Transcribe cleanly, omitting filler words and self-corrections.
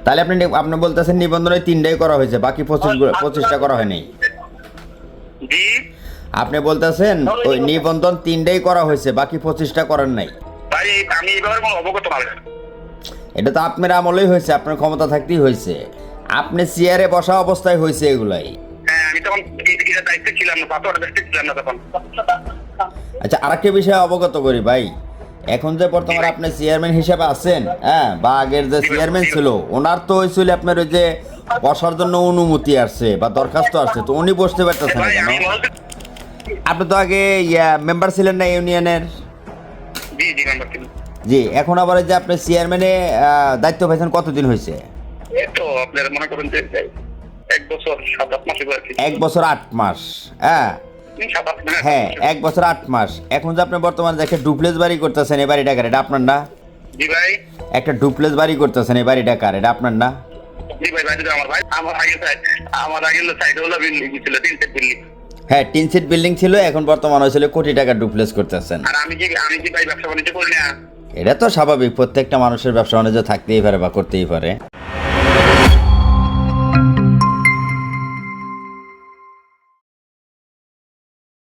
তাহলে আপনি বলতেছেন নিবন্ধনে 3টাই করা হয়েছে, বাকি 25টা করা হয়নি। জি আপনি বলতেছেন ওই নিবন্ধন 3টাই করা হয়েছে, বাকি 25টা করার নাই। ভাই, আমি এবার কোনো অবগত না। এটা তো আপনার আমলেই হয়েছে, আপনার ক্ষমতা থাকতেই হয়েছে। আপনি চেয়ারে বসা অবস্থায় হয়েছে এগুলাই। হ্যাঁ, আমি তখন এটা দায়িত্বে ছিলাম না, পাসওয়ার্ডের দায়িত্বে ছিলাম না তখন। আচ্ছা, আরেকটা বিষয়ে অবগত করি ভাই। এখন যে বর্তমানে আপনি চেয়ারম্যান হিসেবে আছেন, হ্যাঁ, বা আগের যে চেয়ারম্যান ছিল ওনার তো হয়েছিল আপনার ওই যে বসার জন্য অনুমতি আসছে বা দরখাস্ত আসছে, তো উনি বসতে পারতেছেন না ভাই, কেন? আমি বলতে আপনি তো আগে মেম্বার ছিলেন না ইউনিয়নের? জি জি মেম্বার ছিলাম। জি, এখন আবার এই যে আপনি চেয়ারম্যানে দায়িত্ব পাইছেন কতদিন হয়েছে? এই তো আপনারা মনে করেন যে 1 বছর 7-8 মাস হয়ে গেছে। 1 বছর 8 মাস, হ্যাঁ 7-8 মাস। হ্যাঁ 1 বছর 8 মাস। এখন যে আপনি বর্তমানে একটা ডুপ্লেস বাড়ি করতেছেন, এই বাড়িটা কার? এটা আপনার না? জি ভাই। একটা ডুপ্লেস বাড়ি করতেছেন, এই বাড়িটা কার? এটা আপনার না? জি ভাই, ভাই আমার ভাই, আমার আগে সাইড হলো বিল্ডিং ছিল, 3 সেট বিল্ডিং। হ্যাঁ, 3 সিট বিল্ডিং ছিল, এখন বর্তমানে হয়েছিল কোটি টাকা ডুপ্লেস করতেছেন। আর আমি কি ভাই ব্যবসা বাণিজ্য করি না। এটা তো স্বাভাবিক, প্রত্যেকটা মানুষের ব্যবসা বাণিজ্য থাকতেই পারে বা করতেই পারে।